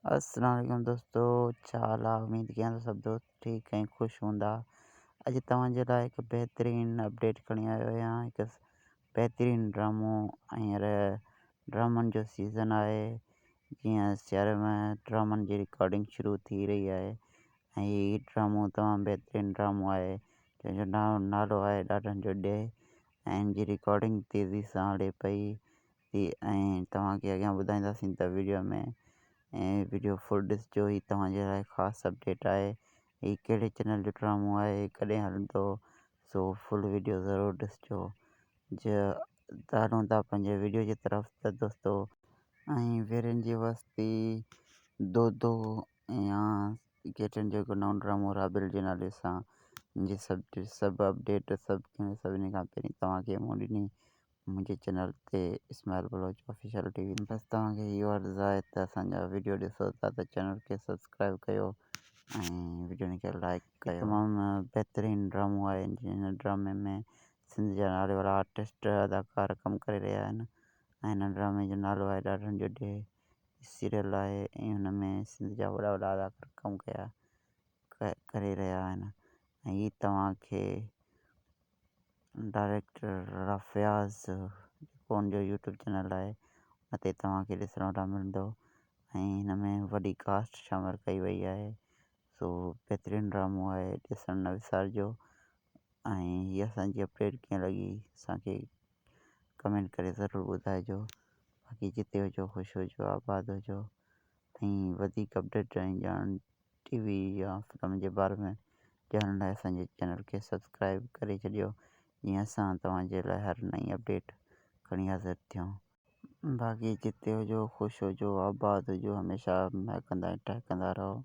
अस्सलाम वालेकुम दोस्तों, छा हाल आहे? उमेद कयां थो सभु दोस्त ठीकु ऐं ख़ुशि हूंदा। अॼु तव्हांजे लाइ हिकु बहितरीनु अपडेट खणी आयो आहियां। हिकु बहितरीनु ड्रामो। हींअर ड्रामनि जो सीज़न आहे। जीअं सियारे में ड्रामनि जी रिकॉर्डिंग शुरू थी रही आहे ऐं हीउ ड्रामो तमामु बहितरीनु ड्रामो आहे जंहिंजो नालो आहे ॾाॾनि जो ॾे ऐं हिन जी रिकॉर्डिंग तेज़ी सां हले पई थी ऐं तव्हांखे अॻियां ॿुधाईंदासीं त वीडियो में ऐं वीडियो फुल ॾिसिजो। ही तव्हांजे लाइ ख़ासि अपडेट आहे। ही कहिड़े चैनल जो ड्रामो आहे, कॾहिं हलंदो, सो फुल वीडियो ज़रूरु ॾिसिजो। हलूं था पंहिंजे वीडियो जी तरफ़ त दोस्तो। ऐं वीरनि जी वस्ती, दो या गेटनि जो हिकु नओं ड्रामो राबिल जे नाले सां जी सभु अपडेट सभिनी खां पहिरीं तव्हांखे मूं ॾिनी मुंहिंजे चैनल ते इस्माइल बलोच ऑफिशियल टीवी। बसि तव्हांखे इहो अर्ज़ु आहे त असांजा वीडियो ॾिसो था त चैनल खे सब्सक्राइब कयो ऐं वीडियो खे लाइक कयो। तमामु बहितरीनु ड्रामो आहे। हिन ड्रामे में सिंध जा नाले वारा आर्टिस्ट अदाकार कमु करे रहिया आहिनि ऐं हिन ड्रामे जो नालो आहे ॾाॾनि जो ॾे। सीरियल आहे ऐं हुन में सिंध जा वॾा वॾा अदाकार कमु करे रहिया आहिनि ऐं हीअ तव्हांखे डायरेक्टर रफ़ियाज़ जेको हुनजो यूट्यूब चैनल आहे हुन ते तव्हांखे ॾिसण लाइ मिलंदो ऐं हिन में वॾी कास्ट शामिलु कई वई आहे। सो बहितरीनु ड्रामो आहे, ॾिसणु न विसारिजो। ऐं हीअ असांजी अपडेट कीअं लॻी असांखे कमेंट करे ज़रूरु ॿुधाइजो। बाक़ी जिते हुजो ख़ुशि हुजो, आबाद हुजो ऐं वधीक अपडेट ऐं ॼाण टीवी या फिल्म जे बारे में ॼाणण लाइ असांजे चैनल खे सब्सक्राइब करे छॾियो जीअं असां तव्हांजे लाइ हर नई अपडेट खणी हाज़िर थियूं। बाक़ी जिते हुजो ख़ुशि हुजो, आबाद हुजो, हमेशह महकंदा ऐं टहिकंदा रहो।